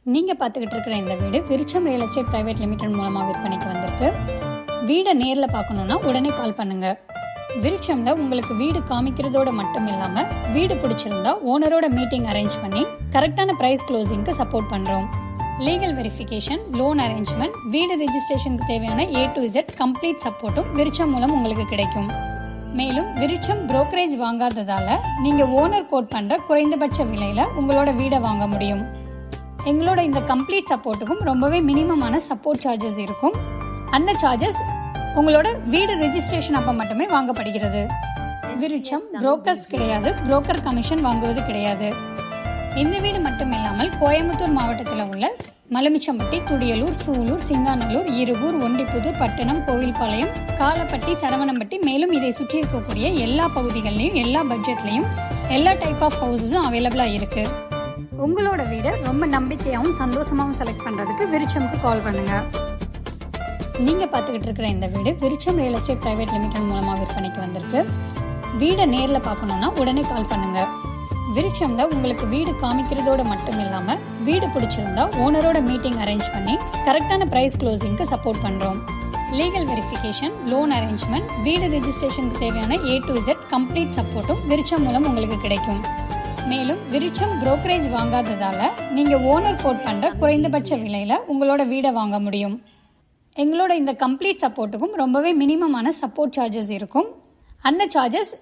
நீங்கள் பார்த்துக்கிட்டு இருக்கிற இந்த வீடு விருட்சம் ரியல் எஸ்டேட் பிரைவேட் லிமிடெட் மூலமாக விற்பனைக்கு வந்திருக்கு. வீடை நேரில் பார்க்கணுன்னா உடனே கால் பண்ணுங்க. விருட்சம்ல உங்களுக்கு வீடு காமிக்கிறதோட மட்டும் இல்லாமல் வீடு பிடிச்சிருந்தா ஓனரோட மீட்டிங் அரேஞ்ச் பண்ணி கரெக்டான ப்ரைஸ் க்ளோசிங்க்கு சப்போர்ட் பண்ணுறோம். லீகல் வெரிஃபிகேஷன், லோன் அரேஞ்ச்மெண்ட், வீடு ரெஜிஸ்ட்ரேஷனுக்கு தேவையான A to Z கம்ப்ளீட் சப்போர்ட்டும் விருட்சம் மூலம் உங்களுக்கு கிடைக்கும். மேலும் விருட்சம் புரோக்கரேஜ் வாங்காததால நீங்க ஓனர் கோட் பண்ற குறைந்தபட்ச விலையில உங்களோட வீடை வாங்க முடியும். எங்களோட இந்த கம்ப்ளீட் சப்போர்ட்டுக்கும் ரொம்பவே மினிமமான சப்போர்ட் சார்ஜஸ் இருக்கும். அந்த சார்ஜஸ் உங்களோட வீடு ரெஜிஸ்ட்ரேஷன் அப்ப மட்டுமே வாங்கப்படுகிறது. விருட்சம் புரோக்கர்ஸ் கிடையாது, புரோக்கர் கமிஷன் வாங்குவது கிடையாது. இந்த வீடு மட்டும் இல்லாமல் கோயம்புத்தூர் மாவட்டத்தில் உள்ள மலமிச்சம்பட்டி, துடியலூர், சூலூர், சிங்காநல்லூர், இருகூர், ஒண்டிப்புதூர், பட்டணம், கோவில்பாளையம், காலப்பட்டி, சரவணம்பட்டி, மேலும் இதை சுற்றி இருக்கக்கூடிய எல்லா பகுதிகளிலையும் எல்லா பட்ஜெட்லையும் எல்லா டைப் ஆஃப் ஹவுஸஸும் அவைலபிளா இருக்கு. உங்களோட வீடை ரொம்ப நம்பிக்கையாகவும் சந்தோஷமாகவும் செலக்ட் பண்றதுக்கு விருட்சம்க்கு கால் பண்ணுங்க. நீங்க பார்த்துக்கிட்டு இருக்கிற இந்த வீடு விருட்சம் ரியல் எஸ்டேட் பிரைவேட் லிமிடெட் மூலமாக விற்பனைக்கு வந்திருக்கு. வீடை நேரில் பார்க்கணுன்னா உடனே கால் பண்ணுங்க. விருட்சம்ல உங்களுக்கு வீடு காமிக்கிறதோட மட்டும் இல்லாம வீடு பிடிச்சிருந்தா ஓனரோட மீட்டிங் அரேஞ்ச் பண்ணி கரெக்டான பிரைஸ் க்ளோசிங்க்கு சப்போர்ட் பண்றோம். லீகல் வெரிஃபிகேஷன், லோன் அரேஞ்ச்மெண்ட், வீடு ரெஜிஸ்ட்ரேஷனுக்கு தேவையான A to Z கம்ப்ளீட் சப்போர்ட்டும் விருட்சம் மூலம் உங்களுக்கு கிடைக்கும். மேலும் விருட்சம் புரோக்கரேஜ் வாங்காததால நீங்க ஓனர் கோட் பண்ற குறைந்தபட்ச விலையில உங்களோட வீடை வாங்க முடியும். எங்களோட இந்த கம்ப்ளீட் சப்போர்ட்டுக்கும் ரொம்பவே மினிமமான சப்போர்ட் சார்ஜஸ் இருக்கும். அந்த சார்ஜஸ்